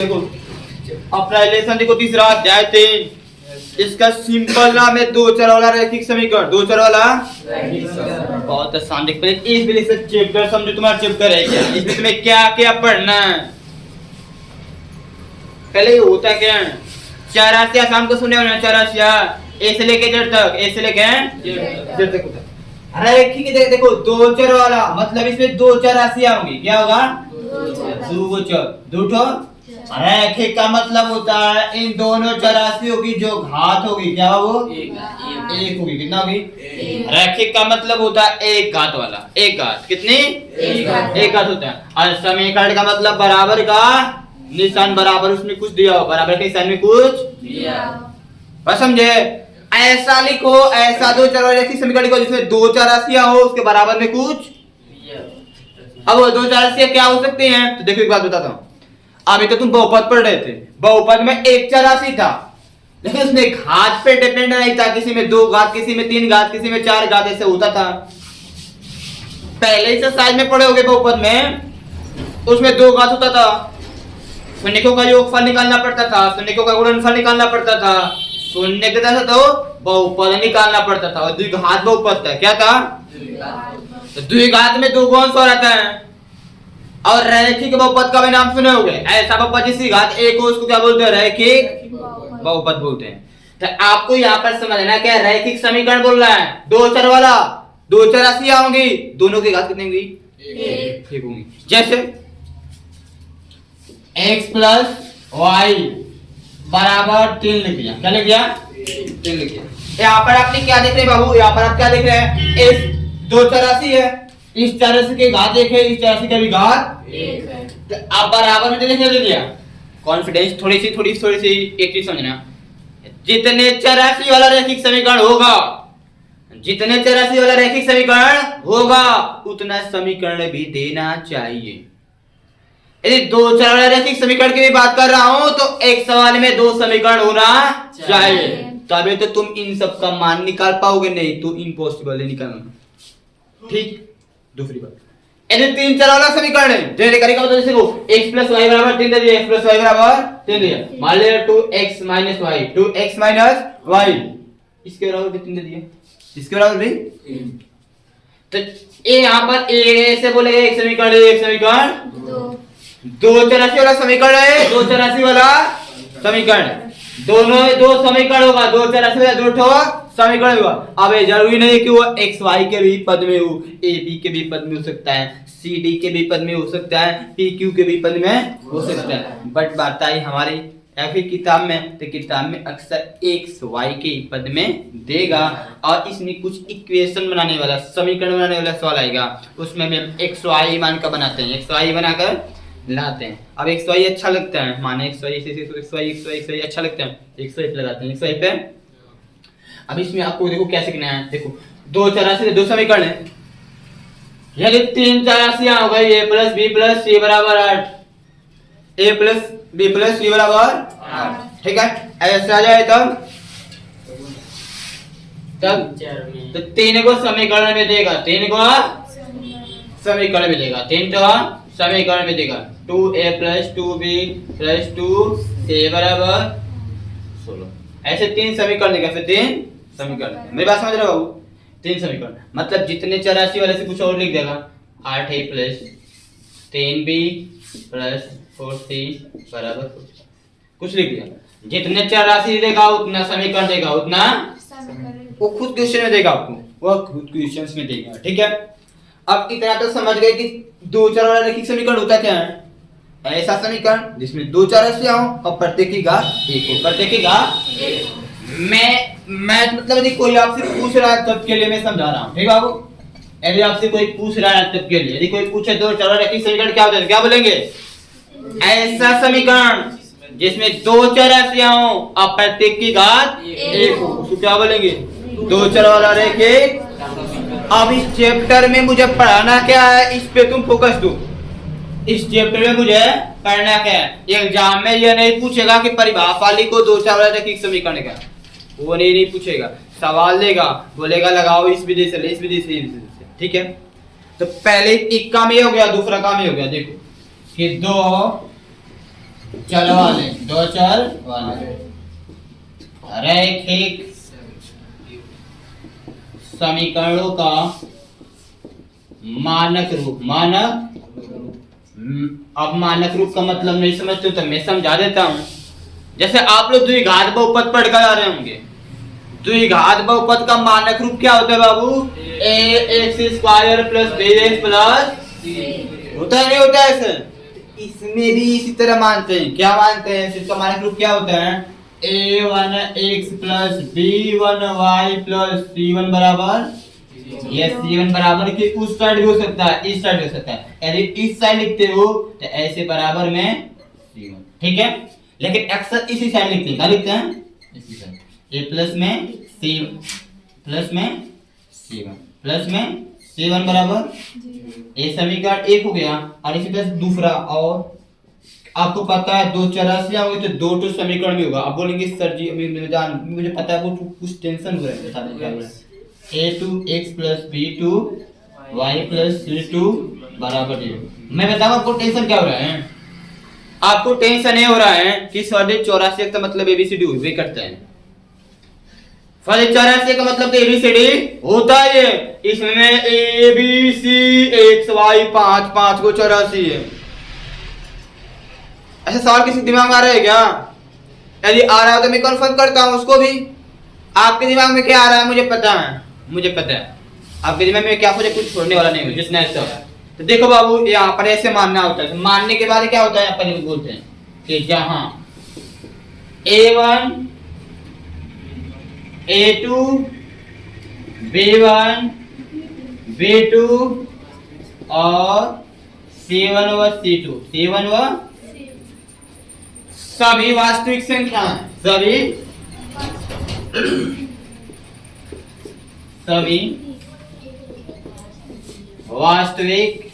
देखो अपना रिलेशन देखो तीसरा अध्याय 3 इसका सिंपल नाम है दो चर वाला रैखिक समीकरण। दो चर वाला बहुत आसान। देख पहले इस बिल्डिंग से चैप्टर समझो, तुम्हारा चैप्टर है क्या, इसमें तुम्हें क्या क्या पढ़ना है। पहले ये होता क्या है, चौरासिया शाम को सुने होना, चौरासिया ए से लेके जेड तक, ए से लेके जेड तक होता है रैखिक। देखो दो चर वाला मतलब इसमें दो चौरासियां होंगी। क्या होगा? दो चर, दो ठो रैखिक का मतलब होता है इन दोनों चौरासियों की जो घात होगी क्या वो एक होगी। कितना होगी? रैखिक का मतलब होता है एक घात वाला। एक घात कितनी? एक घात होता है। और समीकरण का मतलब बराबर का निशान, बराबर उसमें कुछ दिया हो, बराबर के निशान में कुछ दिया हो। समझे? ऐसा लिखो, ऐसा दो चर वाला समीकरण लिखो जिसमें दो चौरासियां हो, उसके बराबर में कुछ। अब वो दो चौरासियां क्या हो सकती हैं? तो देखो एक बात बताता हूँ। अभी तो तुम बहुपद पढ़ रहे थे, बहुपद में एक चौरासी था लेकिन उसमें घात पे डिपेंड नहीं था। किसी में दो घात, किसी में तीन घात, किसी में चार घात, ऐसे होता था। पहले ही से साइज में पढ़े होगे बहुपद में, उसमें दो घात होता था। शून्यकों का योगफल निकालना पड़ता था, शून्यकों का गुणनफल निकालना पड़ता था, शून्य के था तो बहुपद निकालना पड़ता था। और द्विघात बहुपद था। क्या था? तो द्विघात में दो गुण सौ रहता है। और रैखिक बहुपद का भी नाम सुने होंगे। ऐसा बहुपद जिसकी घात एक हो उसको क्या बोलते हैं? रैखिक बहुपद बोलते हैं। तो आपको यहाँ पर समझना क्या, रैखिक समीकरण बोल रहा है दो चर वाला, दो चौरासियां होंगी, दोनों की घात कितनी होंगी? एक होंगी। जैसे x प्लस वाई बराबर 3 लिख दिया। क्या लिख दिया? 3 लिख दिया। यहाँ पर आपने क्या देख रहे हैं बाबू? यहाँ पर आप क्या देख रहे हैं? इस दो चौरासी है, इस चौरासी की घात एक है, इस चौरासी की भी घात एक है। तो आप बराबर में दे दिया। कॉन्फिडेंस थोड़ी सी एक चीज समझना, जितने चौरासी वाला रैखिक समीकरण होगा, जितने चौरासी वाला रैखिक समीकरण होगा उतना समीकरण भी देना चाहिए। यदि दो चर वाला रैखिक समीकरण की भी बात कर रहा हूं तो एक सवाल में दो समीकरण होना चाहिए, तभी तो तुम इन सब का मान निकाल पाओगे, नहीं तो इम्पॉसिबल है निकालना। ठीक। दूसरी बात, यदि तीन चर वाला समीकरण है, तरीका बता देखो, x प्लस वाई बराबर 3 दे दिया, x प्लस वाई बराबर 3 दिया, मान लिया 2x minus Y, 2x minus Y, इसके बराबर भी 3 दे दिया, इसके बराबर भी 3। तो ये यहाँ पर ऐसे बोलेगा एक समीकरण है, एक समीकरण दो चौरासी वाला समीकरण है, दो चौरासी वाला समीकरण है। दोनों में दो समीकरण होगा, दो चौरासी वाला दो ठो समीकरण होगा। अब ये जरूरी नहीं कि वो एक्स वाई के भी पद में हो, ए बी के भी पद में हो सकता है, सी डी के भी पद में हो सकता है, पी क्यू के भी पद में हो सकता है। बट बात आई हमारी ऐसी किताब में, तो किताब में अक्सर एक्स वाई के पद में देगा और इसमें कुछ इक्वेशन बनाने वाला, समीकरण बनाने वाला सवाल आएगा, उसमें हम एक्स वाई मान का बनाते हैं, एक्स वाई बनाकर लाते हैं। अब एक्स वाई अच्छा लगता है, माने एक्स वाई अच्छा लगता है, एक्स वाई लगाते हैं, एक्स वाई पे। अब इसमें आपको देखो क्या सीखना है। देखो दो चौरासी से दो समीकरण है, यदि तीन चौरासियां हो गई, a प्लस बी प्लस सी बराबर 8, a प्लस बी प्लस सी बराबर 8, ठीक है। ऐसा आ जाए तब तो तीन को समीकरण में देगा, तीन को समीकरण में देगा, तीन तो समीकरण में देगा 2a plus 2b plus 2c बराबर 16। ऐसे तीन समीकरण देगा, फिर तीन समीकरण। मेरी बात समझ रहे हो बाबू? तीन समीकरण मतलब जितने चौरासी वाले से कुछ और लिख देगा, 8a plus 3b plus 4c बराबर कुछ लिख दिया। जितने चौरासी देगा उतना समीकरण देगा, उतना वो खुद क्वेश्चन में देगा आपको, वो खुद क्वेश्चन में देगा, ठीक है। अब इतना तो समझ गए कि दो चर वाला रैखिक समीकरण होता क्या है? ऐसा समीकरण जिसमें दो चौरासियां हो और प्रत्येक की घात एक हो, प्रत्येक की घात एक। मैं मतलब यदि कोई आपसे पूछ रहा है तब के लिए मैं समझा रहा हूं, ठीक है बाबू। यदि आपसे कोई पूछ रहा है तब के लिए, यदि कोई पूछे दो चर वाला रैखिक समीकरण क्या होता है, क्या बोलेंगे? ऐसा समीकरण जिसमें दो चौरासियां हो और प्रत्येक की घात एक हो, उसको क्या बोलेंगे? दो चर वाला रैखिक। अब इस चैप्टर में मुझे पढ़ाना क्या है, इस पे तुम फोकस दो। इस चैप्टर में मुझे पढ़ना क्या है। एग्जाम में ये नहीं पूछेगा कि परिभाषाली को दो चर वाला रैखिक समीकरण का, वो नहीं पूछेगा। सवाल देगा, बोलेगा लगाओ इस विधि से, इस विधि से, ठीक है। तो पहले एक काम ये हो गया, दूसरा काम ये हो गया। देखो कि दो चल वाले, दो चल वाले, रैखिक समीकरणों का मानक रूप। अब मानक रूप का मतलब नहीं समझते तो मैं समझा देता हूं। जैसे आप लोग द्विघात बहुपद पढ़ कर आ रहे होंगे, द्विघात बहुपद का मानक रूप क्या होता है बाबू? ax² प्लस bx प्लस होता है, नहीं होता है सर? इसमें भी इसी तरह मानते हैं। क्या मानते हैं? इसका मानक रूप क्या होता है? a1x plus b1y plus c1 बराबर, ये c1 बराबर के उस साइड भी हो सकता है, इस साइड भी हो सकता है। यदि इस साइड लिखते हो तो ऐसे बराबर में c1, ठीक है? लेकिन अक्सर इसी साइड लिखते हैं। क्या लिखते हैं? इसी साइड। a प्लस में c प्लस में c1 प्लस में c1 बराबर, ये समीकरण एक हो गया। और इसी तरह दूसरा, और आपको पता है दो चौरासियां होंगी तो दो तो समीकरण भी होगा। आप बोलेंगे सर जी मुझे पता है, वो कुछ टेंशन हो रहा है, बता दें क्या हो रहा है। a2x plus b2y plus c2 बराबर 0। मैं बताऊं आपको टेंशन क्या हो रहा है? आपको टेंशन ये हो रहा है कि 84 का मतलब एबीसीडी हुए करता है। 84 का मतलब एबीसीडी होता है। इसमें A B C X Y 5 को 84 है। ऐसा सवाल किसी दिमाग में आ रहा है क्या? यदि आ रहा है तो मैं कंफर्म करता हूं उसको भी। आपके दिमाग में क्या आ रहा है मुझे पता है, मुझे पता है आपके दिमाग में क्या, मुझे कुछ छोड़ने वाला नहीं हूं जिसने ऐसा। तो देखो बाबू, यहाँ पर ऐसे मानना होता है। मानने के बाद क्या होता है? अपन बोलते हैं कि जहां a1 a2 b1 b2 और c1 व c2 सभी वास्तविक संख्या, सभी वास्तविक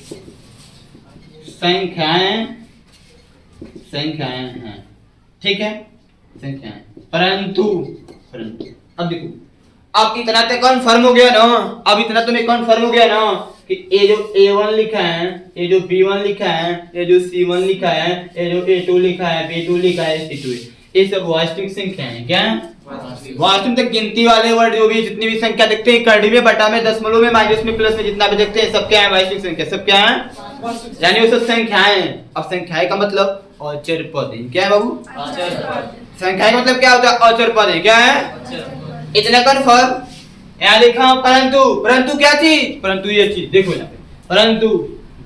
संख्याएं हैं, ठीक है? संख्याएं। परंतु अब देखो, अब इतना तो कन्फर्म हो गया ना, अब इतना तो मैं कन्फर्म हो गया ना कि ये जो a1 लिखा है, ये जो b1 लिखा है, ये जो c1 लिखा है, ये जो a2 लिखा है, b2 लिखा है, c2 है, ये सब वास्तविक संख्या हैं। क्या? वास्तविक तक गिनती वाले वर्ड जो भी जितनी भी संख्या देखते हैं, कड़ी में, बटा में, दशमलव में, माइनस में, प्लस में, जितना भी देखते हैं सब क्या है? वास्तविक संख्या। सब क्या है? यानी वो सब संख्याएं। अब संख्याएं का मतलब अचर पद है। क्या है बाबू? संख्या का मतलब क्या होता है? अचर पद है। क्या है? इतना कन्फर्म। यहाँ लिखा परंतु क्या चीज? परंतु ये चीज देखो यहाँ पे, परंतु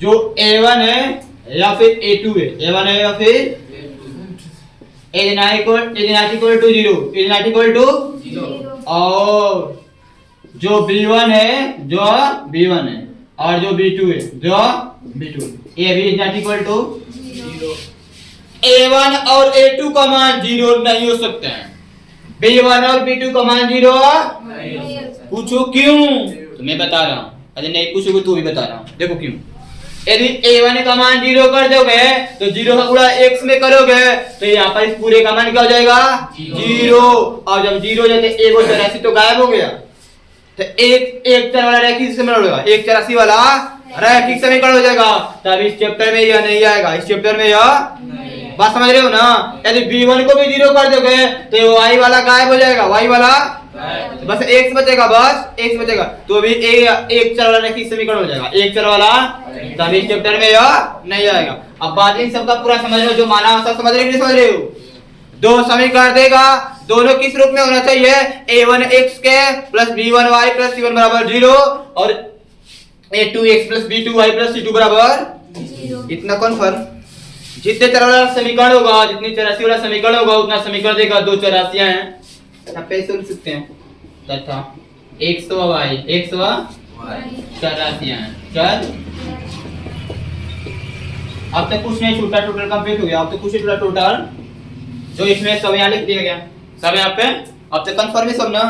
जो a1 है या फिर a2 है, a1 है या फिर is not equal to 0, और जो b1 है और जो b2 है, ये भी is not equal to 0। a1 और a2 का मान 0 नहीं हो सकते हैं। b1 और b2 का मान 0 पूछो क्यों? तो मैं बता रहा हूँ। अरे नहीं पूछोगे तो भी बता रहा हूँ, देखो क्यों। यदि a1 का मान 0 कर दोगे तो 0 का गुणा x में करोगे तो यहाँ पर इस पूरे का मान क्या हो जाएगा? 0। और जब 0 हो जाते 184 तो गायब हो गया। तो एक चर वाला रैखिक समीकरण होगा, 184 वाला रैखिक समीकरण हो जाएगा। तब इस चैप्टर में यह नहीं आएगा, इस चैप्टर में यह बात समझ रहे हो ना? यदि b1 को भी 0 कर दोगे तो y वाला गायब हो जाएगा, y वाला बस x बचेगा, बस x बचेगा। तो भी एक चर वाला रैखिक समीकरण हो जाएगा, एक चर वाला। तब इस चैप्टर में यह नहीं आएगा। अब बात इन सबका पूरा समझ लो, जो माना सब समझ रहे हो, नहीं समझ रहे हो? दो समीकरण देगा, दोनों किस रूप में होना चाहिए? a1x के प्लस b1y प्लस c1 बराबर 0 और a2x plus b2y plus c2 बराबर 0। इतना कन्फर्म। जितने चर वाला समीकरण होगा, जितनी चौरासी वाला समीकरण होगा, उतना समीकरण देगा। दो चौरासियां हैं, यहाँ पे ऐसे लिख सकते हैं तथा x व y चौरासियां हैं। चल अब तक कुछ नहीं छूटा, टोटल कंप्लीट हो गया। अब तक कुछ छूटा टोटल, जो इसमें सब यहाँ लिख दिया गया, सब यहाँ पे। अब तक कंफर्म है सब ना?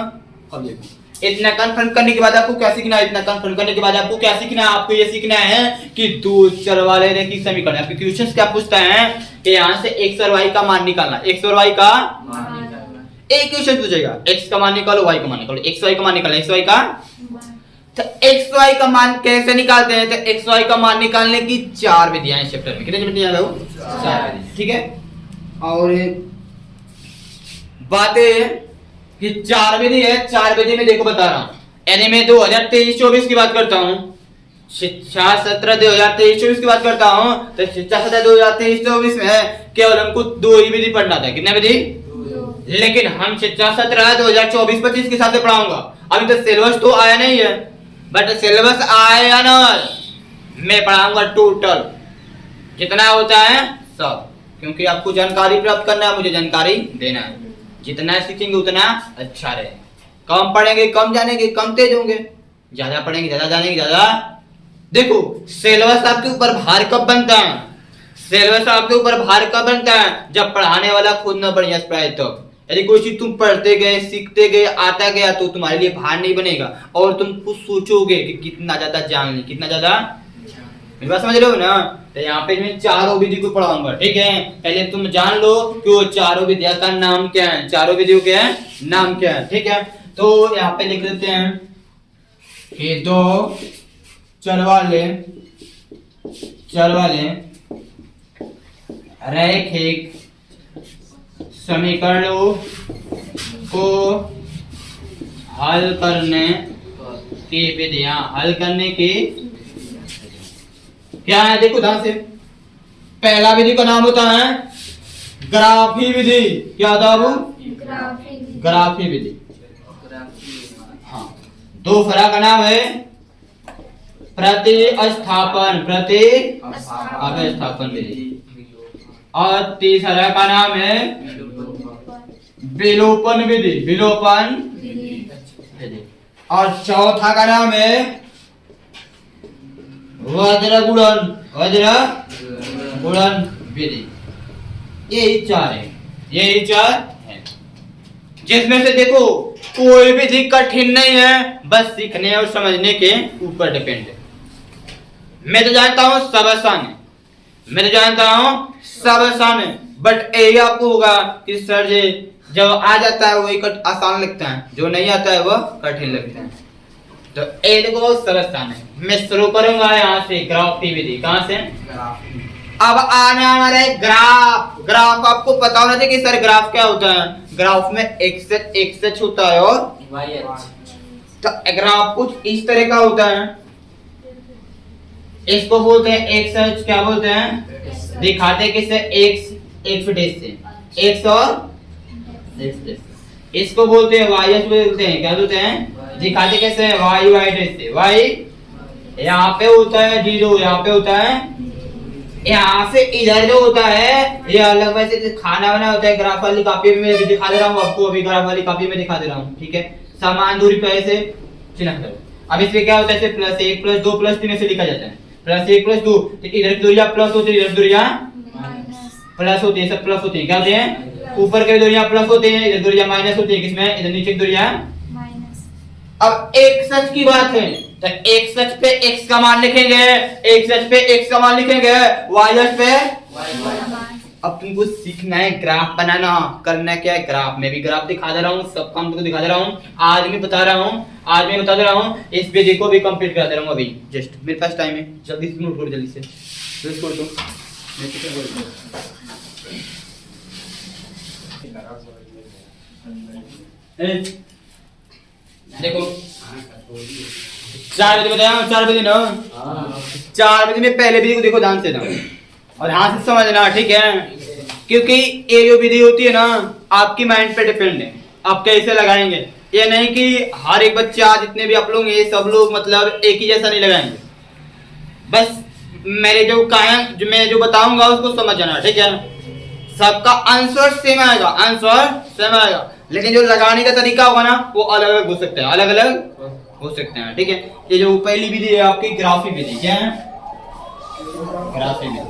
अब देखो, इतना कंफर्म करने के बाद आपको क्या सीखना है? इतना कंफर्म करने के बाद आपको क्या सीखना है? आपको ये सीखना है कि दो चर वाले रैखिक समीकरण। आपके क्वेश्चंस क्या पूछता है कि यहाँ से x और y का मान निकालना, x और y का मान निकालना। एक क्वेश्चन पूछेगा, x का मान निकालो, y का मान निकालो, x y का मान निकालना, x y का। तो x y का मान कैसे निकालते हैं? तो x y का मान निकालने की 4 विधियां हैं इस चैप्टर में। कितनी विधियां हैं? 4 विधियां, ठीक है? और बात ये कि 4 विधि है, 4 विधि में देखो बता रहा हूँ। यानी मैं 2023-24 की बात करता हूँ, शिक्षा सत्र 2023-24 की बात करता हूँ, तो शिक्षा सत्र 2023-24 में केवल हमको 2 ही विधि पढ़ना था। कितने विधि? लेकिन हम शिक्षा सत्र 2024-25 के हिसाब से पढ़ाऊंगा। अभी तो सिलेबस तो आया नहीं है, बट सिलेबस आया ना, मैं पढ़ाऊंगा टोटल कितना होता है सब, क्योंकि आपको जानकारी प्राप्त करना है, मुझे जानकारी देना है। जितना सीखेंगे उतना अच्छा रहे। कम पढ़ेंगे कम जानेंगे, कम तेज होंगे, ज्यादा पढ़ेंगे ज्यादा जानेंगे ज्यादा। देखो सिलेबस आपके ऊपर भार कब बनता है? सिलेबस आपके ऊपर भार कब बनता है? जब पढ़ाने वाला खुद न बढ़िया से पढ़ाए तो। यदि कोई चीज तुम पढ़ते गए सीखते गए आता गया तो तुम्हारे लिए भार नहीं बनेगा, और तुम खुद सोचोगे कि कितना ज्यादा जान ली, कितना ज्यादा। मेरी बात समझ रहे हो ना? तो यहाँ पे मैं 4 विधि को पढ़ाऊंगा, ठीक है। पहले तुम जान लो कि वो 4 विधियों का नाम क्या है, 4 विधियों के नाम क्या है, ठीक है। तो यहाँ पे लिख देते हैं कि 2 चरवाले रैखिक समीकरणों को हल करने की विधियां, हल करने की क्या है? देखो ध्यान से, पहला विधि का नाम होता है ग्राफी विधि। क्या होता है वो? ग्राफी विधि। हाँ, दूसरा का नाम है प्रतिस्थापन विधि, और तीसरा का नाम है विलोपन विधि। और चौथा का नाम है वज्र गुणन विधि। यही 4 है, जिसमें से देखो कोई विधि कठिन नहीं है, बस सीखने और समझने के ऊपर डिपेंड है। मैं तो जानता हूं सब आसान है, बट यही आपको होगा कि सर जी जब आ जाता है वही आसान लगता है, जो नहीं आता है वह कठिन लगता है। तो ए देखो सब आसान है। मैं शुरू करूंगा यहाँ से ग्राफी विधि। कहाँ से? अब आने हमारा ग्राफ आपको पता होना चाहिए कि सर ग्राफ क्या होता है। ग्राफ में एक्स होता है और वाई अक्ष। तो ग्राफ कुछ इस तरह का होता है, इसको बोलते हैं एक्स अक्ष। क्या बोलते हैं? दिखाते किससे? एक्स डेश से, एक्स और एक्स डेश। इसको बोलते हैं वाई अक्ष बोलते हैं। क्या बोलते हैं? दिखाते कैसे? वाई डेश से। वाई यहाँ पे होता है 0, यहाँ पे होता है, यहाँ से इधर जो होता है ये अलग। वैसे खाना बना होता है, ग्राफ वाली कॉपी में भी दिखा दे रहा हूँ आपको, अभी ग्राफ वाली कॉपी में दिखा दे रहा हूँ, ठीक है। समान दूरी पे ऐसे चिन्ह करो। अब इसमें क्या होता है? +1 +2 +3 ऐसे लिखा जाता है। +1 +2, तो इधर की दूरियां प्लस होती है, इधर दूरियां प्लस होती है, सब प्लस होती है। क्या होते हैं? ऊपर के दूरियां प्लस होती है, इधर दूरियां माइनस होती है। किसमें? इधर नीचे की दूरियां माइनस। अब एक सच की बात है, तो एक सच पे x का मान लिखेंगे, एक सच पे x का मान लिखेंगे, y सच पे y। अब तुमको सीखना है ग्राफ बनाना। करना क्या है? ग्राफ में भी ग्राफ दिखा दे रहा हूँ, सब काम तुमको दिखा दे रहा हूँ। आज मैं बता दे रहा हूँ, इस विधि को भी कंप्लीट करा दे रहा हूँ अभी। जस्ट मेरे पास टाइम है, जल्दी से नोट करो, जल्दी से छोड़ दो। देखो 4 विधि बताया, 4 विधि ना। 4 विधि में पहले विधि को देखो ध्यान से ना, और हाथ से समझना, ठीक है। क्योंकि ये जो विधि होती है ना, आपकी माइंड पे डिपेंड है, आप कैसे लगाएंगे। ये नहीं कि हर एक बच्चा, जितने भी आप लोग ये सब लोग मतलब एक ही जैसा नहीं लगाएंगे। बस मेरे जो मैं जो बताऊंगा उसको समझ जाना, ठीक है। सबका आंसर सेम आएगा, लेकिन जो लगाने का तरीका होगा ना वो अलग अलग हो सकता है, अलग अलग हो सकते हैं, ठीक है। ये जो पहली विधि है आपकी ग्राफी विधि। क्या है? ग्राफी विधि।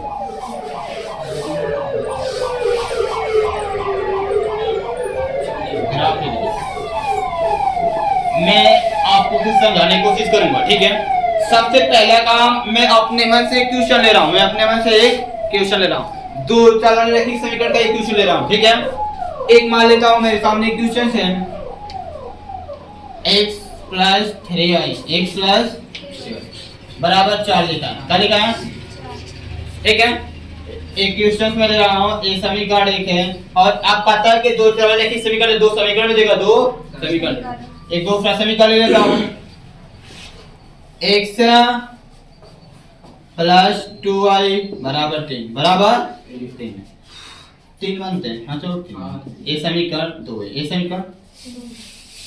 मैं आपको कुछ समझाने की कोशिश करूंगा, ठीक है। सबसे पहला काम, मैं अपने मन से एक क्वेश्चन ले रहा हूँ, 2 चरण रैखिक समीकरण का एक क्वेश्चन ले रहा हूँ, ठीक है। एक मान लेता हूँ मेरे सामने एक क्वेश्चन है, x + 3y बराबर 4 लिखा है। क्या लिखा है? ठीक है। एक क्वेश्चन में ले रहा हूँ, एक समीकरण एक है और आप पता है कि दो चर वाले की समीकरण दो समीकरण में देगा, दो समीकरण। एक दूसरा समीकरण ले लेता हूँ, x प्लस 2y बराबर 3 बराबर 3 बनते हैं। हाँ चलो ठीक, ये समीकरण दो है, ये समीकरण।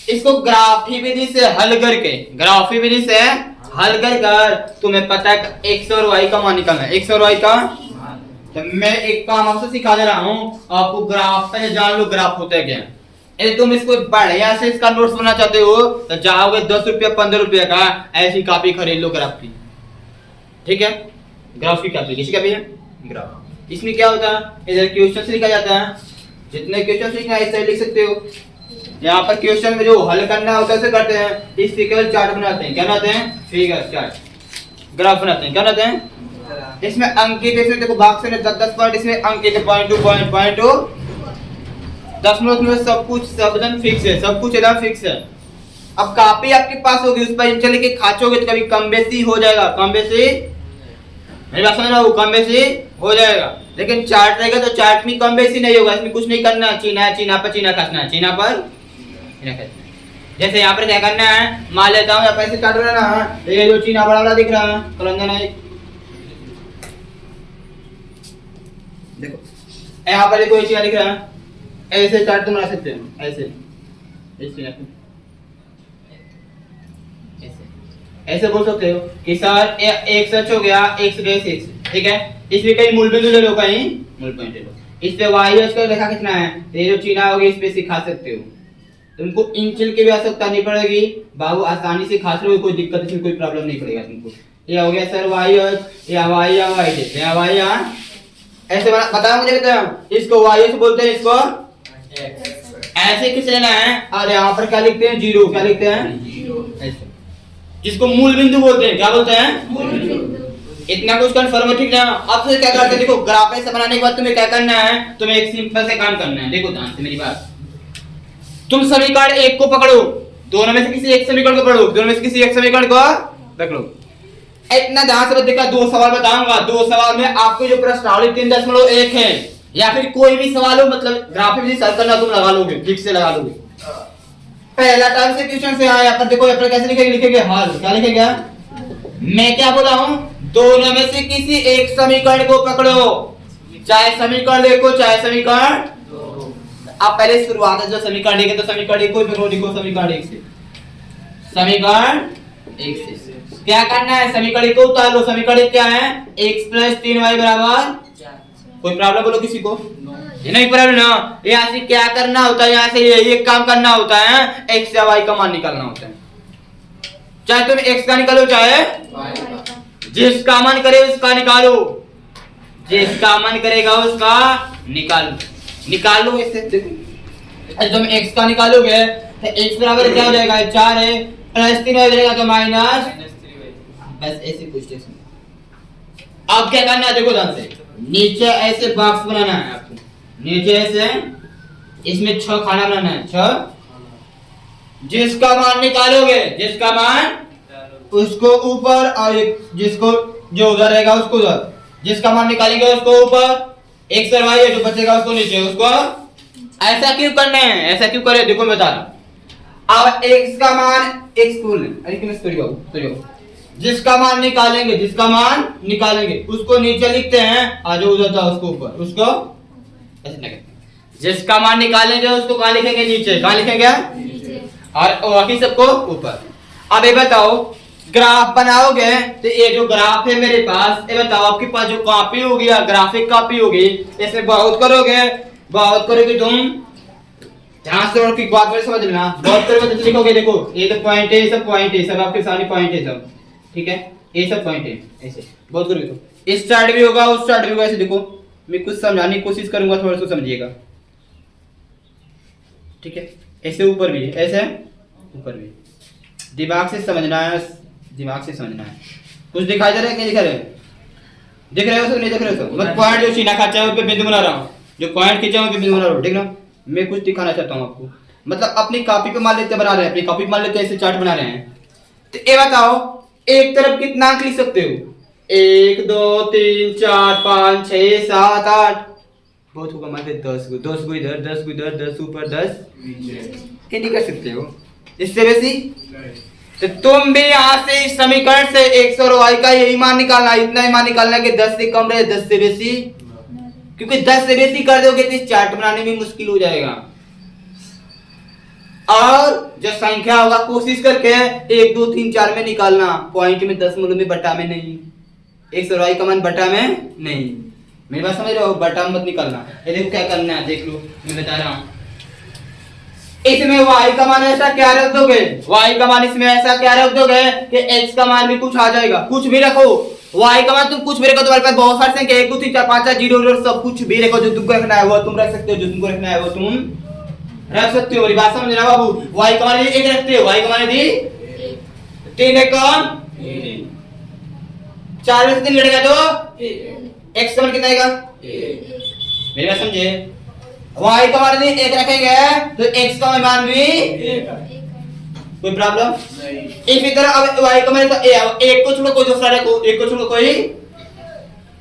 इसको ग्राफी विधि से हल करके, ग्राफी विधि से हल कर तुम्हें पता है x और y का मान निकालना है, x और y का। तो मैं एक काम आपसे सिखा दे रहा हूँ, आपको ग्राफ पे जान लो ग्राफ होता है क्या। यदि तुम इसको बढ़िया से इसका नोट्स बनाना चाहते हो तो जाओगे 10 रुपया 15 रुपया का ऐसी कॉपी खरीद लो ग्राफ की, ठीक है। ग्राफ की कॉपी, किसी का भी है ग्राफ। इसमें क्या होता है, इधर क्वेश्चन लिखा जाता है, जितने क्वेश्चन लिखना है ऐसे लिख सकते हो। यहाँ पर क्वेश्चन में जो हल करना होता है उसे करते हैं, इस फिगर चार्ट बनाते हैं। क्या बनाते हैं, फिगर चार्ट, ग्राफ बनाते हैं। क्या बनाते हैं, इसमें अंकित इसमें देखो बॉक्स में 10 पॉइंट, इसमें अंकित point to point to 10 minute में सब कुछ सबदन फिक्स है, सब कुछ एकदम फिक्स है। अब कॉपी आपके पास होगी, उस पर इंच लेके खाचोगे तो कभी कम बेसी हो जाएगा, कम बेसी मेरी बात समझ रहा हूँ, कम बेसी हो जाएगा। लेकिन चार्ट रहेगा तो चार्ट में कम बेसी नहीं होगा, इसमें कुछ नहीं करना, चीना पर चीना खसना है, चीना पर चीना खसना है। जैसे यहाँ पर क्या करना है, मान लेता हूँ यहाँ पैसे काट रहा ना, ये जो चीना बड़ा बड़ा दिख रहा है कलंदन है, देखो यहाँ पर कोई चीना दिख रहा है, ऐसे चार्ट तुम बना सकते हो, ऐसे ऐसे बोल सकते हो कि सर एक सच हो गया, x बेस x, ठीक है। इसमें कहीं मूल बिंदु ले लो, कहीं मूल पॉइंट ले लो। इस पे y का रेखा कितना है, ये जो चीना होगी इस पे सिखा सकते हो। तुमको इंचल की भी आवश्यकता नहीं पड़ेगी बाबू, आसानी से खास लोगे, कोई दिक्कत इसमें कोई प्रॉब्लम नहीं पड़ेगा तुमको। ये हो गया सर y या y या y जैसे या y या ऐसे बताओ मुझे, बताओ इसको y से बोलते हैं, इसको ऐसे खींच लेना है और यहाँ पर क्या लिखते हैं, जीरो। क्या लिखते हैं, ऐसे, जिसको मूल बिंदु बोलते हैं। क्या बोलते हैं, मूल बिंदु। इतना कुछ कंफर्म, ठीक ना। अब से क्या करते हैं, देखो ग्राफ ऐसे बनाने के बाद तुम्हें क्या करना है, तुम्हें एक सिंपल से काम करना है। देखो ध्यान से मेरी बात, तुम समीकरण एक को पकड़ो, दोनों में से किसी एक समीकरण को पकड़ो, दोनों में से किसी एक समीकरण को पकड़ो। इतना ध्यान से देखा, दो सवाल बताऊंगा, दो सवाल में आपको जो प्रश्नावली 3.1 है या फिर कोई भी सवाल हो, मतलब ग्राफ में सॉल्व करना तुम लगा लोगे, ठीक से लगा लोगे। पहला टर्म से क्वेश्चन से आया, पर देखो यहाँ पर कैसे लिखेंगे हल। क्या लिखेंगे, मैं क्या बोला हूं, दोनों में से किसी एक समीकरण को पकड़ो, चाहे समीकरण देखो चाहे समीकरण। आप पहले शुरुआत में जो समीकरण देखे तो समीकरण एक को पकड़ो, देखो समीकरण एक से, समीकरण एक से क्या करना है, समीकरण को उतार लो। समीकरण क्या है, x प्लस 3y बराबर 4। कोई प्रॉब्लम बोलो किसी को, ये नहीं प्रॉब्लम ना। यहाँ से क्या करना होता है, यहाँ से ये काम करना होता है, x या y का मान निकालना होता है। चाहे तुम x का निकालो चाहे y का, जिसका मन करे उसका निकालो, जिसका मन करेगा उसका निकाल लो। इससे देखो तुम x का निकालोगे तो x बराबर क्या हो जाएगा, 4 है, प्लस 3 हो जाएगा तो माइनस, बस ऐसे कुछ इसमें। अब क्या करना है, देखो ध्यान से, नीचे ऐसे बॉक्स बनाना है आपको, नीचे ऐसे इसमें 6 खाना बनाना है, 6। जिसका मान निकालोगे, जिसका मान उसको ऊपर और जिसको जो उधर रहेगा उसको उधर, जिसका मान निकालेंगे उसको ऊपर, x और y है जो बचेगा उसको नीचे, उसको ऐसा क्यों करना है, ऐसा क्यों करे, देखो मैं बता रहा हूं। अब x का मान x बोल, अरे क्यों सॉरी बाबू, जिसका मान निकालेंगे, जिसका मान निकालेंगे उसको नीचे लिखते हैं और जो उधर था उसको ऊपर, उसको ऐसे लिखते हैं। जिसका मान निकालेंगे उसको कहां लिखेंगे, नीचे। कहां लिखेंगे, नीचे, और बाकी सबको ऊपर। अब ये बताओ ग्राफ बनाओगे तो ये जो ग्राफ है मेरे पास, ये बताओ आपके पास जो कॉपी होगी या ग्राफिक कॉपी होगी, इसमें बहुत करोगे तुम, ध्यान से और की बात समझ लेना, बहुत करोगे तो लिखोगे, देखो ये तो पॉइंट है, सब पॉइंट है, सब आपके सामने पॉइंट है सब, ठीक है, ये सब पॉइंट है। ऐसे बहुत करोगे तो इस चार्ट भी होगा, उस चार्ट भी होगा, ऐसे देखो मैं कुछ समझाने की कोशिश करूंगा, थोड़ा सा समझिएगा, ठीक है। ऐसे ऊपर भी, ऐसे ऊपर भी, दिमाग से समझना है, दिमाग से समझना है। कुछ दिखाई दे रहा है, क्या दिखा रहे हैं, दिख रहे हो सब, नहीं दिख रहे हो सब, मैं पॉइंट जो सीना खींचा है उस पे बिंदु बना रहा हूं, जो पॉइंट खींचा है उस पे बिंदु बना रहा हूं, ठीक ना। मैं कुछ दिखाना चाहता हूं आपको, मतलब अपनी कॉपी पे मान लेते बना रहे हैं, अपनी कॉपी मान लेते ऐसे चार्ट बना रहे हैं। तो ये बताओ एक तरफ कितना अंक लिख सकते हो, 1 2 3 4 5 6 7 8 बहुत होगा मात्र 10 को 10 को इधर 10 को इधर 10 ऊपर 10 ये नहीं कर सकते हो इससे बेसी। तो तुम भी यहाँ से इस समीकरण से x और y का यही मान निकालना, इतना ही मान निकालना कि 10 से कम रहे 10 से बेसी, क्योंकि 10 से बेसी कर दोगे तो इस चार्ट बनाने में मुश्किल हो जाएगा। और जो संख्या होगा कोशिश करके 1 2 3 4 में निकालना, पॉइंट में दशमलव में बटा में नहीं, x और y का मान बटा में नहीं। मेरी बात समझ रहे हो, बटा मत निकालना। ये देखो क्या करना है, देख लो मैं बता रहा हूँ। इसमें y का मान ऐसा क्या रख दोगे, y का मान इसमें ऐसा क्या रख दोगे कि x का मान भी कुछ आ जाएगा, कुछ भी रखो। y का मान तुम कुछ भी रखो, तुम्हारे पास बहुत सारे संख्या 1 2 3 4 5 6 0 सब कुछ भी रखो, जो तुमको रखना है वो तुम रख सकते हो, जो तुमको रखना है वो तुम रख सकते हो। मेरी बात समझना बाबू, y का मान एक रखते हो, y का मान यदि 3 है कौन 4 में से 3 घटेगा तो x का मान कितना आएगा, मेरी बात समझे। y का मान यदि 1 रखेंगे तो x का मान भी कोई प्रॉब्लम नहीं। इसी तरह अब y का मान तो एक को छोड़ो कोई दूसरा रखो, एक को छोड़ो कोई,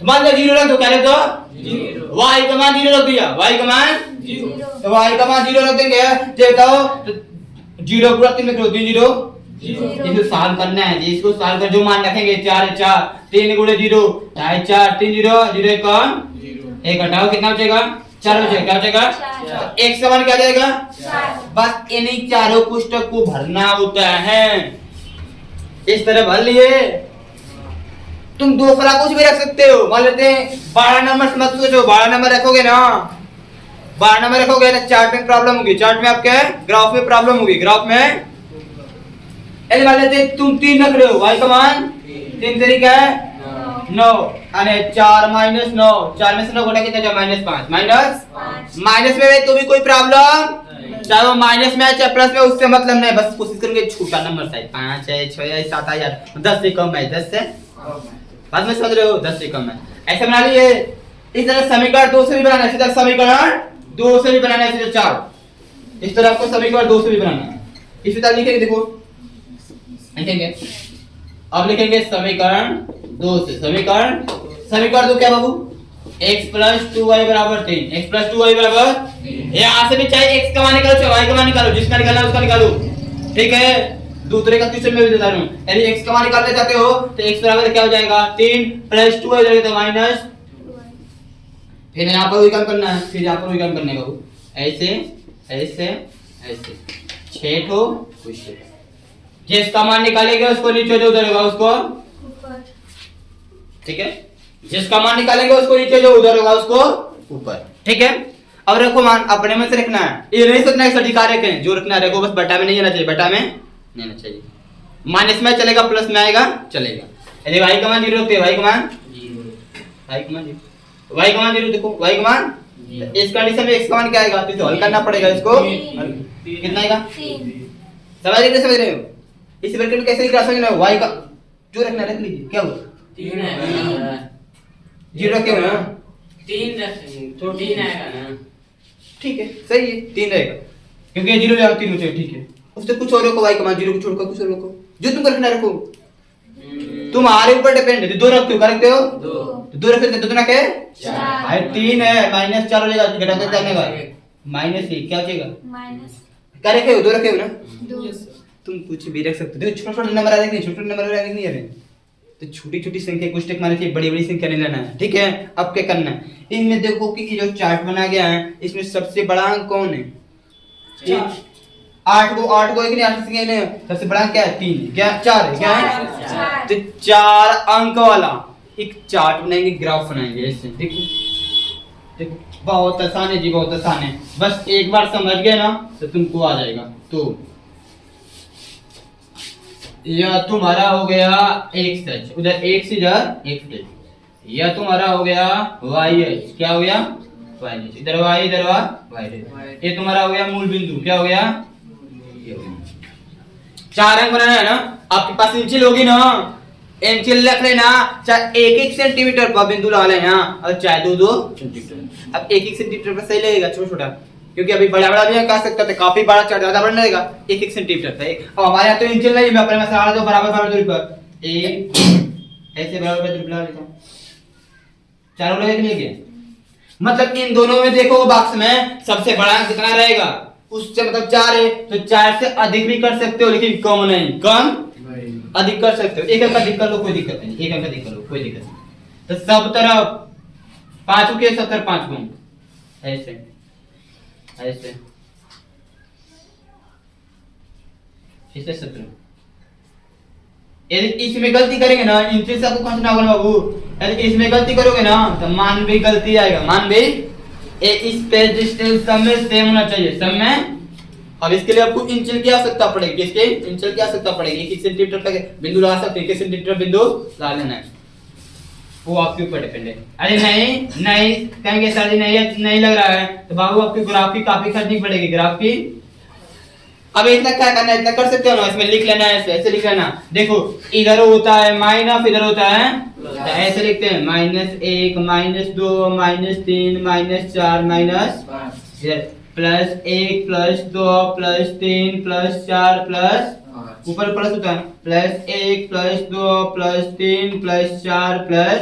मान लो 0 रख दो, क्या रख दो 0, y का मान 0 रख दिया, y का मान 0, तो y का मान 0 रख देंगे, जो बताओ 0 पूरा 3 में करो 3 0 इसको सॉल्व करना है, इसको सॉल्व कर जो मान रखेंगे 4 4 3 गुणे 0 4 4 3 0 0 कौन 1 घटाओ कितना बचेगा 4 बचेगा, क्या बचेगा x का मान क्या जाएगा 4। बस इन्हीं चारों पुस्तक को भरना होता है, इस तरह भर लिए। तुम दूसरा कुछ भी रख सकते हो, मान लेते हैं 12 नंबर से मत सोचो, 12 नंबर रखोगे ना, 12 नंबर रखोगे तो चार्ट में प्रॉब्लम होगी, चार्ट में आपके ग्राफ में प्रॉब्लम होगी, ग्राफ में ऐसे मान लेते हैं तुम 3 रख रहे हो, y का मान 3 तरीका है 9 अरे 4 माइनस 9, 4 में से 9 घटा कितना जाए -5, माइनस में तो भी कोई प्रॉब्लम, चाहे वो माइनस में है चाहे प्लस में, उससे मतलब नहीं, बस कोशिश करेंगे छोटा नंबर साइज 5 है 6 है 7 है 10 से कम है, 10 से बात में समझ रहे हो 10 से कम है, ऐसे बना लिए। इस तरह समीकरण 2 से भी बनाना है, इसी तरह समीकरण 2 से भी बनाना है, इसी तरह 4 इस तरह आपको समीकरण 2 से भी बनाना है। इसी तरह लिखेंगे, देखो लिखेंगे, अब लिखेंगे समीकरण 2 से, समीकरण 2 क्या बाबू x + 2y = 3, x + 2y = यहाँ से भी चाहे x का मान निकालो चाहे y का मान निकालो, जिसका निकालना है उसका निकालो, ठीक है। दूसरे का क्वेश्चन में भी बता रहा हूँ, यदि x का मान निकालना चाहते हो तो x बराबर क्या हो जाएगा 3 + 2 हो जाएगा तो माइनस, फिर यहाँ पर वही काम करना है, फिर यहाँ पर वही काम करने का बाबू, ऐसे ऐसे ऐसे 6 ठो क्वेश्चन, जिसका मान निकालेंगे उसको नीचे जो उधर होगा उसको ऊपर, ठीक है, जिसका मान निकालेंगे उसको नीचे जो उधर होगा उसको ऊपर, ठीक है। अब रखो मान अपने में से रखना है, ये नहीं सोचना है सटीका रखें, जो रखना रखो, बस बटा में नहीं आना चाहिए, बटा में नहीं आना चाहिए, माइनस में चलेगा प्लस में आएगा चलेगा। यदि y का मान 0 रखते हैं, y का मान 0 देखो y का मान, इस कंडीशन में x का मान क्या आएगा तो हल करना पड़ेगा, इसको कितना आएगा समझ रहे हो। इस ब्रैकेट में कैसे लिखा सकते हो, y का जो रखना रख लीजिए, क्या हुआ 3 आएगा, 0 रखे हो ना 3 रखेंगे तो 3 आएगा ना, ठीक है सही है 3 रहेगा, क्योंकि 0 जाओ 3 बचे, ठीक है। उससे कुछ और रखो, y का मान 0 को छोड़कर कुछ और रखो, जो तुमको रखना रखो, तुम्हारे ऊपर डिपेंड है। 2 रखते हो, क्या रखते हो 2 रखते हो, 2 ना के 4 भाई 3 है -4 हो जाएगा, घटाते जाने का -1 क्या हो जाएगा माइनस, क्या रखे हो 2 रखे हो ना 2, तुम कुछ भी रख सकते हो, देखो छोटे-छोटे नंबर आ रहे हैं, छोटे नंबर आ रहे नहीं आ रहे, तो छोटी-छोटी संख्या कुछ टेक मारनी चाहिए, बड़ी-बड़ी संख्या नहीं लेना है, ठीक है। अब क्या करना है, इनमें देखो कि ये जो चार्ट बना गया है इसमें सबसे बड़ा अंक कौन है 8 को एक नहीं 8 संख्या नहीं, सबसे बड़ा क्या है 3, क्या 4 है, क्या है तो 4 अंक वाला एक चार्ट बनाएंगे, ग्राफ बनाएंगे ऐसे, देखो बहुत आसान है जी, बहुत आसान है, बस एक बार समझ गए ना तो तुमको आ जाएगा। तो यह तुम्हारा हो गया x सच, उधर x इधर x प्लस, यह तुम्हारा हो गया y, क्या हो गया y, इधर y इधर y, ये तुम्हारा हो गया मूल बिंदु, क्या हो गया 4 अंक बनाना है ना, आपके पास इंचिल होगी ना, इंचिल रख लेना, चाहे 1-1 सेंटीमीटर पर बिंदु लगा लेना और चाहे 2-2 सेंटीमीटर। अब 1-1 सेंटीमीटर पर सही लगेगा, छोटा-छोटा, क्योंकि अभी बड़ा भी कह सकता था, काफी बड़ा चार्ट ज्यादा बड़ा रहेगा 1-1 सेंटीमीटर पे। अब हमारे यहाँ तो इंचिल नहीं, मैं अपने में सारा दो बराबर दूरी पर 1 ऐसे बराबर पे ट्रिपल आर लिखा, चारों लोग एक नहीं गए, मतलब इन दोनों में देखो बॉक्स में सबसे बड़ा अंक कितना रहेगा, उससे मतलब 4 है, तो 4 से अधिक भी कर सकते हो लेकिन कम नहीं, कम अधिक कर सकते हो, एक अंक अधिक कर लो कोई दिक्कत नहीं, एक अंक अधिक कर लो कोई दिक्कत नहीं। तो सब तरफ 5 के 70 5 गुण ऐसे ऐसे ऐसे 17। यदि इसमें गलती करेंगे ना, इनसे से आपको कौन सा होगा बाबू, यदि इसमें गलती करोगे ना तो मान भी गलती आएगा, मान भी इस पेज डिस्टेंस सब में सेम होना चाहिए, सब में। अब इसके लिए आपको इंचल की आवश्यकता पड़ेगी, किसके इंचल की आवश्यकता पड़ेगी, किस सेंटीमीटर तक बिंदु लगा सकते हैं, किस सेंटीमीटर बिंदु लगा लेना है, वो आपके ऊपर डिपेंड है। अरे नहीं नहीं कहेंगे सर नहीं लग रहा है, तो बाबू आपकी ग्राफ की कॉपी खरीदनी पड़ेगी, ग्राफ की। अब इतना क्या करना है, इतना कर सकते हो ना, इसमें लिख लेना है, ऐसे लिख लेना, देखो इधर होता है माइनस, इधर होता है तो ऐसे लिखते हैं -1 -2 -3 -4 -5, इधर +1 +2 +3 +4 प्लस ऊपर प्लस होता है +1 +2 +3 +4 प्लस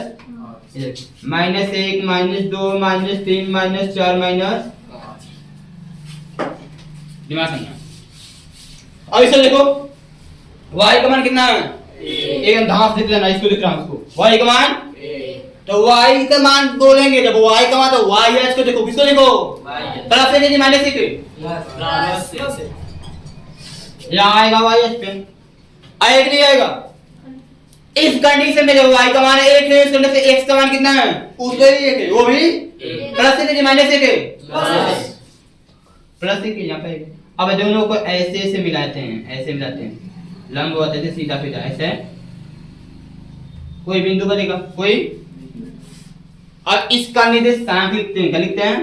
-1 -2 -3 -4 दिमाग समझना। अब इसे देखो y का मान कितना है, एकदम धांस लिख लेना, इसको लिख रहा हूं इसको, y का मान, तो y का मान बोलेंगे जब y का मान, तो y है, इसको देखो किसको लिखो, प्लस से नहीं माइनस से, यहाँ आएगा y इस पे आएगा नहीं आएगा, इस कंडीशन में जब y का मान 1 है, इस कंडीशन से x का मान कितना है, उससे भी 1 है, वो भी प्लस से नहीं माइनस से, प्लस से यहाँ पे। अब दोनों को ऐसे ऐसे मिलाते हैं, ऐसे मिलाते हैं, लंब होते थे सीधा सीधा ऐसे, कोई बिंदु बनेगा कोई। अब इसका निर्देशांक लिखते हैं, क्या लिखते हैं,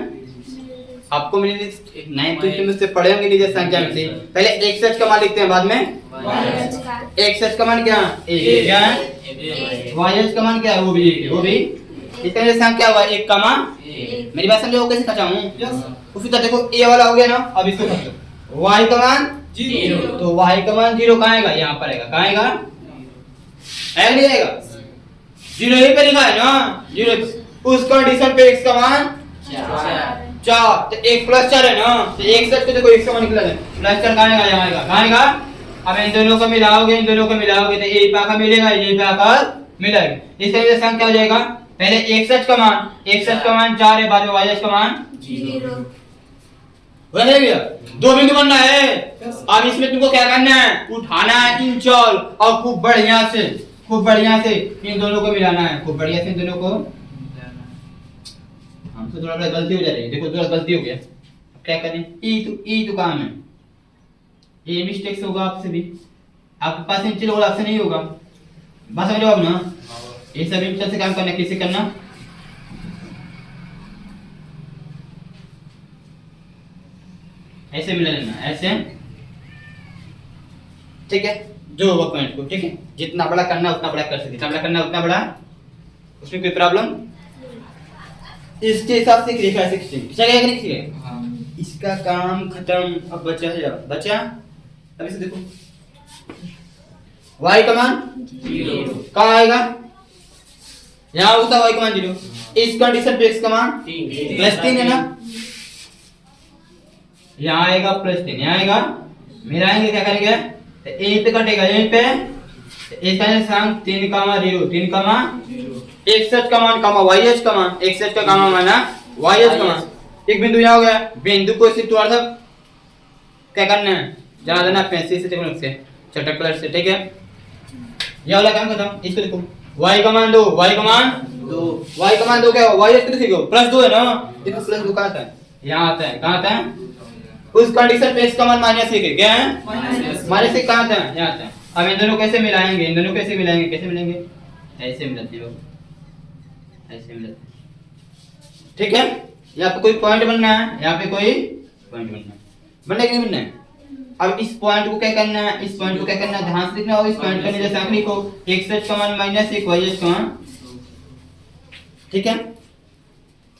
आपको मैंने 9th में से पढ़े होंगे निर्देशांक क्या मिलते हैं, पहले x h का मान लिखते हैं, बाद में x h का मान क्या क्या है, y h का मान क्या है, वो भी इसका निर्देशांक क्या हुआ 1, मेरी बात समझो कैसे खचा हूं। उसी तरह देखो a वाला हो गया ना, अब इसको खचो, y का मान 0, तो y का मान 0 कहां आएगा, यहां पर आएगा, कहां आएगा, आएगा नहीं आएगा, 0 यहीं पे लिखा है ना, 0 उस कंडीशन पे x का मान 4, तो 1 + 4 है ना, तो 1 से देखो x का मान निकला है +4 कहां आएगा, यहां आएगा, कहां आएगा। अब इन दोनों को मिलाओगे, इन दोनों को मिलाओगे तो यही पे आकर मिलेगा, यही पे आकर मिलेगा, इसका निर्देशांक क्या हो जाएगा, पहले x h का मान 4 है, बाद में y h का मान 0 बन गया, दो बिंदु बनना है। अब इसमें तुमको क्या करना है, उठाना है इंचल और खूब बढ़िया से इन दोनों को मिलाना है, खूब बढ़िया से इन दोनों को। हमसे थोड़ा बड़ा गलती हो जा रही है, देखो थोड़ा गलती हो गया, अब क्या करें, ई तो काम है, ये मिस्टेक्स होगा आपसे भी, आपके पास इंचल वाला ऑप्शन नहीं होगा, बस समझो अब ना, ये सब इंचल से काम करना, कैसे करना, ऐसे मिला लेना, ऐसे, ठीक है, जो होगा पॉइंट को, ठीक है, जितना बड़ा करना उतना बड़ा कर सकते, जितना बड़ा करना उतना बड़ा, उसमें कोई प्रॉब्लम, इसके हिसाब से रेखा 16 चलेगा कि नहीं चलेगा, इसका काम खत्म। अब बचा अब इसे देखो, y का मान 0 कहाँ आएगा, यहाँ होता y का मान 0, इस कंडीशन पे x का मान +3 है ना, यहाँ आएगा +3, यहाँ आएगा, मिलाएंगे क्या करेंगे, तो यहीं पे कटेगा, यहीं पे इसका निर्देशांक 3, 0 x h का मान y h का मान, x h का मान y h का मान, एक बिंदु यहाँ हो गया, बिंदु को इसे थोड़ा सा क्या करना है, जहाँ देना पेंसिल से टेबल से चटक कलर से, ठीक है, ये वाला काम खत्म। इसको देखो y का मान 2, y का मान 2 क्या होगा, y h को देखो +2 है ना, देखो +2 कहाँ आता है, यहाँ आता है, कहाँ आता है, उस कंडीशन पे x का मान -1 है, क्या है -1 कहाँ आता है, यहाँ आता है। अब इन दोनों कैसे मिलाएंगे, कैसे मिलेंगे, ऐसे मिलाते हो, ऐसे मिलाते, ठीक है, यहाँ पे कोई पॉइंट बनना है, यहाँ पे कोई पॉइंट बनना है, बनना है कि नहीं बनना है। अब इस पॉइंट को क्या करना है, इस पॉइंट को क्या करना है, ध्यान से लिखना होगा, इस पॉइंट का निर्देशांक लिखो, x h का मान -1 y h का मान, ठीक है,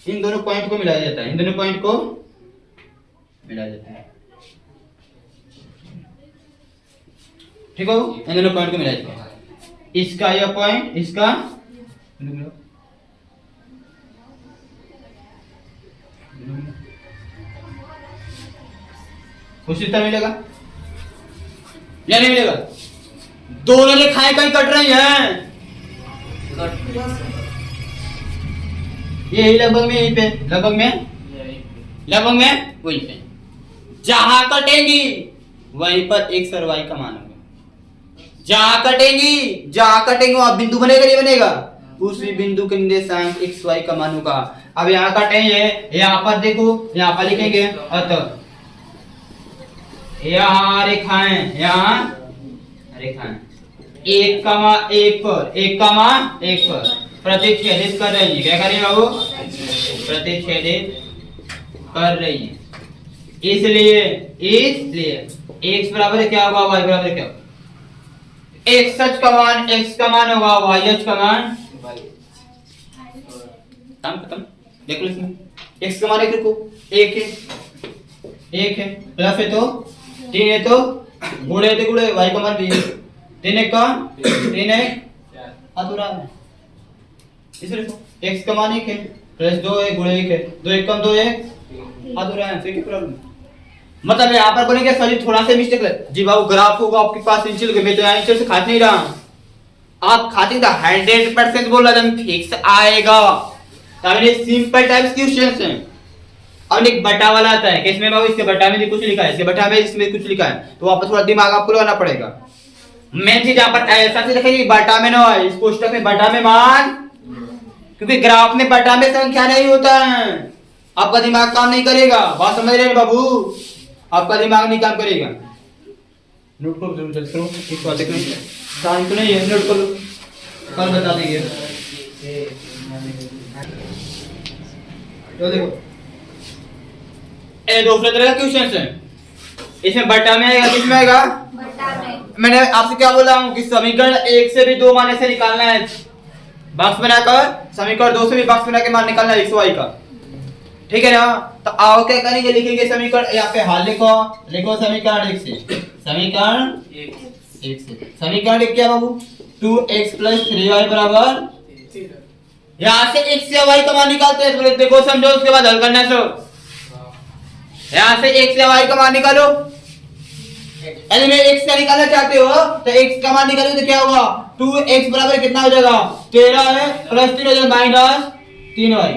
इन दोनों पॉइंट को मिलाया जाता है, इन दोनों पॉइंट को मिलाया जाता है, ठीक हो, इन दोनों पॉइंट को मिलाया जाता है। इसका यह पॉइंट, इसका कुछ इतना मिलेगा या नहीं मिलेगा? दोनों रेखाएं कहीं कट रही हैं, यही लगभग में, यहीं पे लगभग में वहीं पे जहां कटेंगी वहीं पर x और y का मान होगा। जहां कटेंगे वहां बिंदु बनेगा नहीं बनेगा, उसी बिंदु के निर्देशांक x y का मान होगा। अब यहाँ कटेंगे, यहाँ पर देखो, यहाँ पर लिखेंगे अतः यहाँ रेखाएं, एक कमा एक पर प्रतिच्छेदित कर रही है। क्या कर रही है बाबू? प्रतिच्छेदित कर रही है। इसलिए x बराबर है क्या होगा, y बराबर क्या होगा? x का मान होगा, y का मान खत्म। देख लो इसमें x का मान एक रखो, एक है प्लस है तो 3 है तो गुणे तो गुणे, y का मान भी 3 अधूरा है, इसलिए x का मान 1 है प्लस 2 है गुणे 1 है, 2 1 कम 2 1 अधूरा है। फिर क्या प्रॉब्लम? मतलब यहाँ पर बोलेंगे सर जी थोड़ा सा मिस्टेक है जी बाबू, ग्राफ होगा आपके पास इंचिल के, मैं तो यहाँ इंचिल से खाट नहीं रहा, आप खाते तो 100% बोल रहा था फिक्स आएगा। तब ये सिंपल टाइप्स क्वेश्चंस हैं। अब एक बटा वाला आता है कि इसमें बाबू इसके बटा में भी कुछ लिखा है, इसके बटा में इसमें कुछ लिखा है, तो वहां पर थोड़ा दिमाग आपको लगाना पड़ेगा। मेन चीज यहाँ पर ऐसा चीज रखेगी बटा में ना है, इस कोष्टक में बटा में मान, क्योंकि ग्राफ में बटा में संख्या नहीं होता है, आपका दिमाग काम नहीं करेगा। बात समझ रहे हैं बाबू? आपका दिमाग नहीं काम करेगा। नोट करो जरूर, जल्दी करो, एक बात देखो शांत नहीं है, नोट करो, कल बता देंगे। तो देखो ये दूसरे तरह का क्वेश्चन है, इसमें बटा में आएगा, किसमें आएगा? बटा में। मैंने आपसे क्या बोला हूँ कि समीकरण 1 से भी 2 मान ऐसे निकालना है, बॉक्स बनाकर समीकरण 2 से भी बॉक्स बना के मान निकालना है x y का, ठीक है ना? तो आओ क्या करेंगे, लिखेंगे समीकरण, यहाँ पे हाल लिखो समीकरण 1 से, समीकरण 1 से समीकरण 1 क्या बाबू? 2x + 3y बराबर, यहाँ से x से y का मान निकालते हैं, तो देखो समझो, उसके बाद हल करना है सब। यहाँ से x से y का मान निकालो, यदि मैं x का निकालना चाहते हो तो x का मान निकालोगे तो क्या होगा? 2x बराबर कितना हो जाएगा? 13 है प्लस 3 हो जाएगा माइनस 3y।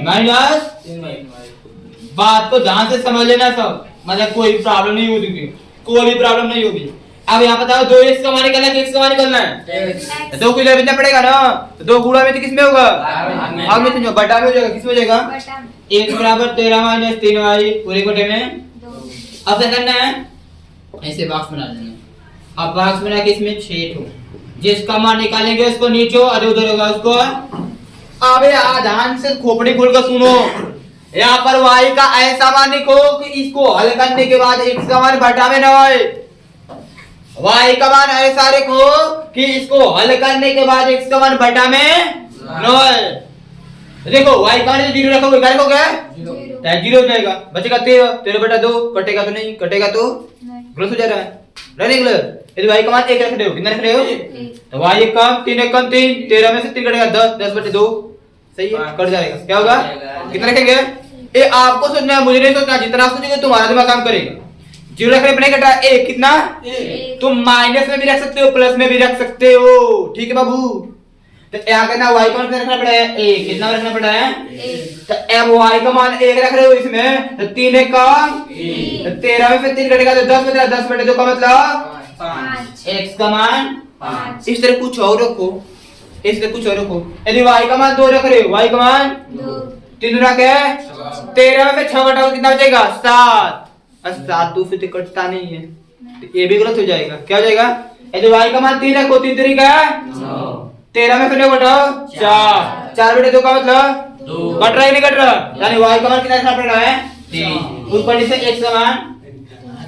बात को ध्यान से समझ लेना सब, मतलब कोई प्रॉब्लम नहीं होगी, कोई भी प्रॉब्लम नहीं होगी। अब यहाँ बताओ 2x का मान निकालना है, x का मान निकालना है, 2 को लेना पड़ेगा ना, तो 2 गुणा में तो किसमें होगा? भाग में, समझो बटा में हो जाएगा, किसमें हो जाएगा? x बराबर 13 - 3y पूरे कोटे में। अब क्या करना है, ऐसे बॉक्स बना देना है। अब बॉक्स बना के इसमें छेद हो, जिसका मान निकालेंगे उसको नीचे और उधर होगा उसको। अबे ध्यान से खोपड़ी खोल कर सुनो, यहाँ पर y का ऐसा मान लिखो कि इसको हल करने के बाद x का मान बटा में न होए, y का मान ऐसा लिखो कि इसको हल करने के बाद x का मान बटा में न होए। देखो y का मान 0 रखोगे, क्या रखोगे? 0 हो जाएगा, बचेगा 13 बटा 2, कटेगा तो नहीं, कटेगा तो ग्रोथ हो जा रहा है, रेगुलर। यदि y का मान 1 रख रहे हो, कितना रख रहे हो? तो y 1 कम 3 1 कम 3, 13 में से 3 कटेगा 10 बटे 2, सही है, कट जाएगा। क्या होगा? कितना रखेंगे? ये आपको सोचना है, मुझे नहीं सोचना, जितना सोचोगे तुम्हारा दिमाग काम करेगा। 0 रखने पर नहीं कटा, 1 कितना? तुम माइनस में भी रख सकते हो, प्लस में भी रख सकते हो, ठीक है बाबू? तो यहाँ करना y का मान रखना पड़ा है 1, कितना रखना पड़ा है? तो अब y का मान 1 रख रहे हो इसमें, तो 3 1 का 13 में से 3 कटेगा तो 10 बचा, 10 बटे 2 का मतलब 5, x का मान 5। इस तरह कुछ और रखो, इस तरह कुछ और रखो। यदि y का मान 2 रख रहे हो, y का मान 3 रख है, 13 में से 6 घटाओ कितना बचेगा? 7। 7 2 से कटता नहीं है, तो ये भी गलत हो जाएगा। क्या हो जाएगा? यदि y का मान 3 रखो, 3 3 का 13 में से 9 घटाओ 4, 4 बटे 2 का मतलब 2। कट रहा है नहीं कट रहा? यानी y का मान कितना रखना पड़ रहा है? 3। ऊपर से x का मान,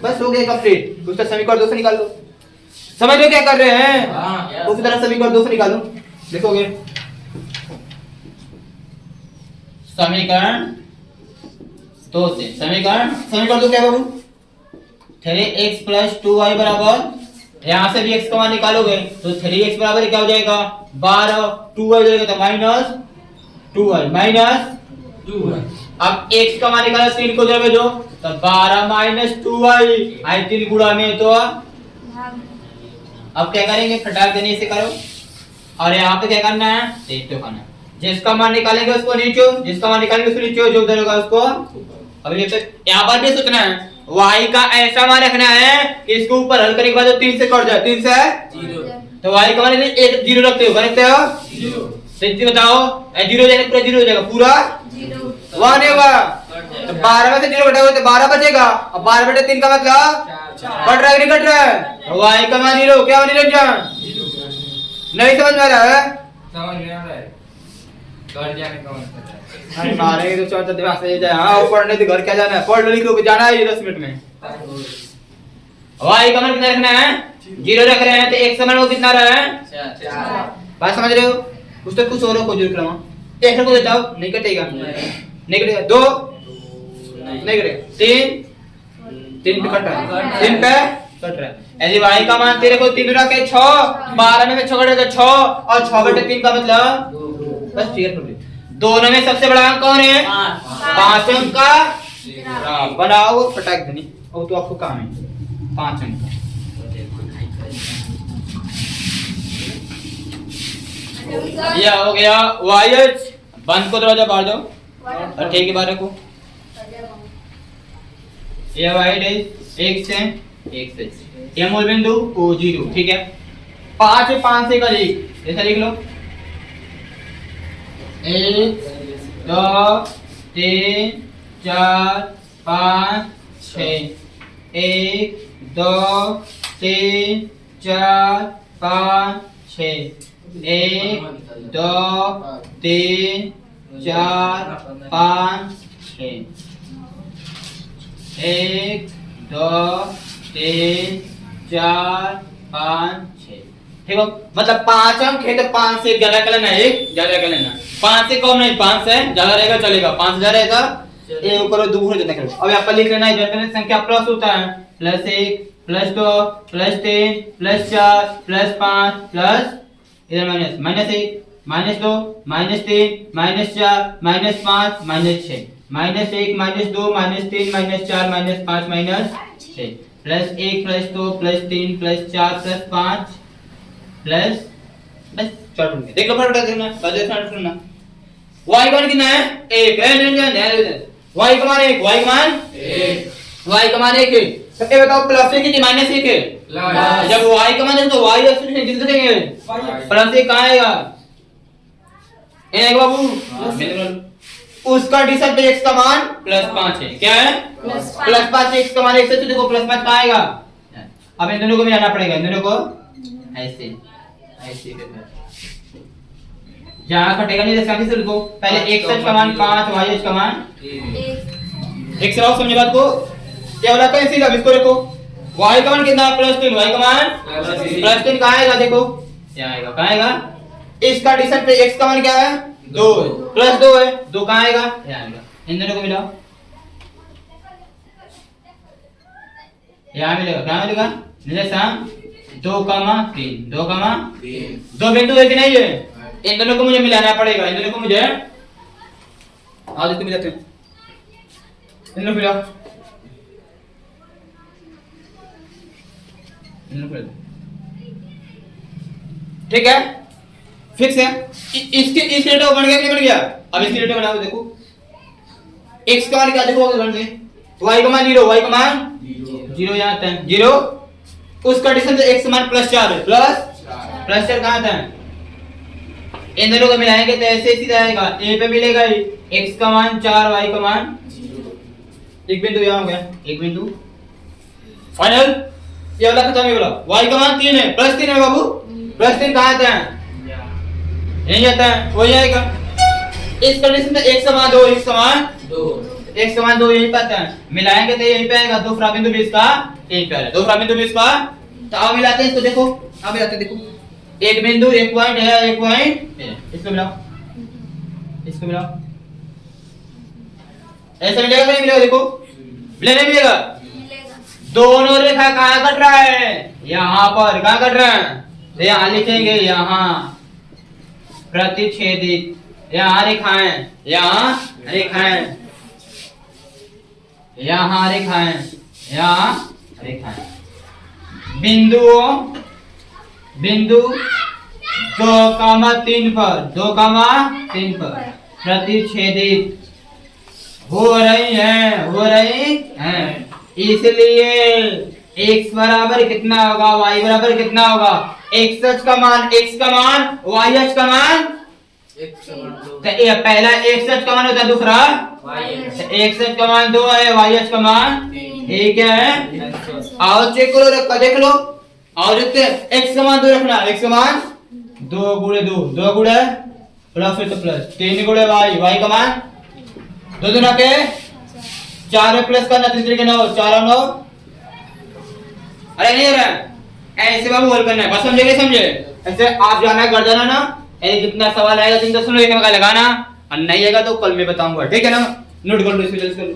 बस हो गया कंप्लीट। उसका समीकरण 2 से निकाल दो। समझ लो क्या कर रहे हैं? उसी तरह समीकरण 2 से निकालो, देखोगे समीकरण 2 से। समीकरण 2 क्या है बाबू? 3x + 2y बराबर यहाँ से भी x का मान निकालोगे तो 3x बराबर क्या हो जाएगा 12, 2y हो जाएगा तो माइनस 2y माइनस 2y। अब x का मान निकाला 3 को जब भेजो तो 12 माइनस 2y आई 3 गुणा में तो अब क्या करेंगे फटाक देने से करो और यहाँ पे क्या करना है तो करना है। जिसका मान निकालेंगे उसको नीचे, जिसका मान निकालेंगे उसको नीचे, जो उधर होगा उसको। अब ये यहाँ पर भी सोचना है y का ऐसा मान रखना है कि इसको ऊपर हल करने के बाद 3 से कट जाए, 3 से 0 तो y का मान 1 0 रखते हो, रखते हो 0 बताओ 0 जाएगा पूरा 0 हो जाएगा पूरा 1 होगा तो 12 में से 0 घटाओगे तो 12 बचेगा और 12 बटे 3 का मतलब कट रहा है नहीं कट रहा है y का मान 0 क्या निरंजन नहीं समझ में आ रहा है? समझ में आ रहा है घर जाने का मन कर रहा है अरे मारेंगे तो चौथा दिमाग से जाए। हाँ पढ़ने तो घर क्या जाना है, पढ़ लो लिख लो जाना है 10 मिनट में। y का मान कितना रखना है 0 रख रहे हैं तो x का मान वो कितना रहा है 4। बात समझ रहे हो? कुछ तो कुछ और को जोड़ करो एक को देता हूं नहीं कटेगा नहीं कटेगा 2 नहीं कटेगा 3 पे कट रहा है 3 पे कट रहा है। यदि y का मान तेरे को 3 रखे 6 12 में 6 कटेगा 6 और 6 बटे 3 का मतलब बस क्लियर कर दे। दोनों में सबसे बड़ा अंक कौन है 5 अंक का बनाओ फटाक देनी और तो आपको काम है 5 अंक ये हो गया वायच बंद को दरवाजा बाहर दो और ठीक है बाहर रखो। ये वाइड है 1 से ये मूल बिंदु को 0 ठीक है 5 से का लिख ऐसा लिख लो 1 2 3 4 5 6 1 2 3 4 5 6 1 2 3 4 5 6 1 2 3 4 5 6 ठीक है मतलब 5 अंक है तो 5 से ज्यादा का लेना है 1 ज्यादा का लेना 5 से कम नहीं 5 से ज्यादा रहेगा चलेगा 5000 रहेगा ये ऊपर दूर जितना करो। अब यहाँ पर लिख लेना है जब संख्या प्लस होता है +1 +2 +3 +4 +5 प्लस इधर -1 -2 -3 -4 -5 -6 -1 -2 -3 -4 -5 -6 +1 +2 +3 +4 +5 प्लस बस चढ़ गए देख लो फटाफट देखना बजे स्टार्ट करना y का मान कितना है 1 है निरंजन ध्यान दे y का मान 1 y का मान 1 y का मान 1 है तो ये बताओ प्लस 1 कि माइनस 1 है जब y का मान है तो y एक्सिस में कितना देंगे प्लस 1 कहां आएगा एक बाबू उसका डिशन पे x का मान +5 है क्या है +5 x का मान 1 से तो देखो +5 कहां आएगा अब इन दोनों को मिलाना पड़ेगा इन दोनों को ऐसे ऐसे करके जहां कटेगा नहीं इसका किसे लिखो पहले x का मान 5 y का मान 1 x रखो समझे बात को ये वाला कैसे अब इसको रखो y का मान कितना +3 y का मान +3 कहां आएगा देखो ये आएगा कहां आएगा इसका डिशन पे x का मान क्या है 2 +2 है 2 कहां आएगा ये आएगा इन दोनों को मिलाओ यहां मिलेगा कहां मिलेगा निशान 2,3 2 बिंदु है कि नहीं है इन दोनों को मुझे मिलाना पड़ेगा इन दोनों को मुझे आज इसको मिलाते हैं इन दोनों को मिलाओ इन दोनों को ठीक है फिक्स है इसके इस रेटो बन गया कि बन गया अब इसकी रेटो बनाओ देखो x का मान क्या देखो बन गए y का मान 0 y का मान 0 यहां आता है 0 उसका डिशन से x मान +4 है +4 कहां था इन दोनों को मिलाएंगे तो ऐसे सीधा आएगा a पे मिलेगा ही x का मान 4 y का मान 0 एक बिंदु यहां हो गया एक बिंदु फाइनल ये वाला खत्म है वाला y का मान 3 है +3 है बाबू +3 कहां आता है यही आता है वही आएगा इस कंडीशन में x का मान 2 x का मान 2 x का मान 2 यही पाता है मिलाएंगे तो यही पे आएगा दो बिंदु 20 का यही पे आएगा दो बिंदु 20 का तो अब मिलाते हैं इसको देखो अब मिलाते देखो एक बिंदु एक पॉइंट है एक पॉइंट इसको मिलाओ ऐसा मिलेगा नहीं मिलेगा देखो मिलेगा नहीं मिलेगा दोनों रेखा कहाँ कट रहा है? यहाँ पर। कहाँ कट रहा है? तो यहाँ लिखेंगे यहाँ प्रतिच्छेदित। यहाँ रेखाएं, यहाँ रेखाएं, यहाँ रेखाएं, यहाँ रेखाएं। बिंदु 2,3 पर, 2,3 पर प्रतिच्छेदित हो रही हैं। इसलिए x बराबर कितना होगा, y बराबर कितना होगा? x का मान y का मान तो ये पहला x का मान होता है, दूसरा x का मान 2 है, y का मान ठीक है। आओ चेक करो, रखा देख लो। और देखते x का मान 2 रखना, x का मान 2 गुणे 2 गुणे प्लस है तो प्लस 3 गुणे y का मान 2 दूना के 4 में प्लस करना, 3 के 9, 4 और 9। अरे नहीं हो रहा है ऐसे बाबू, हल करना है बस। समझे नहीं समझे? ऐसे आप जाना कर देना ना, जितना सवाल आएगा 3 सुनो, एक में लगाना, और नहीं आएगा तो कल में बताऊंगा, ठीक है ना? नोट कर लो, इसको जल्दी कर लो।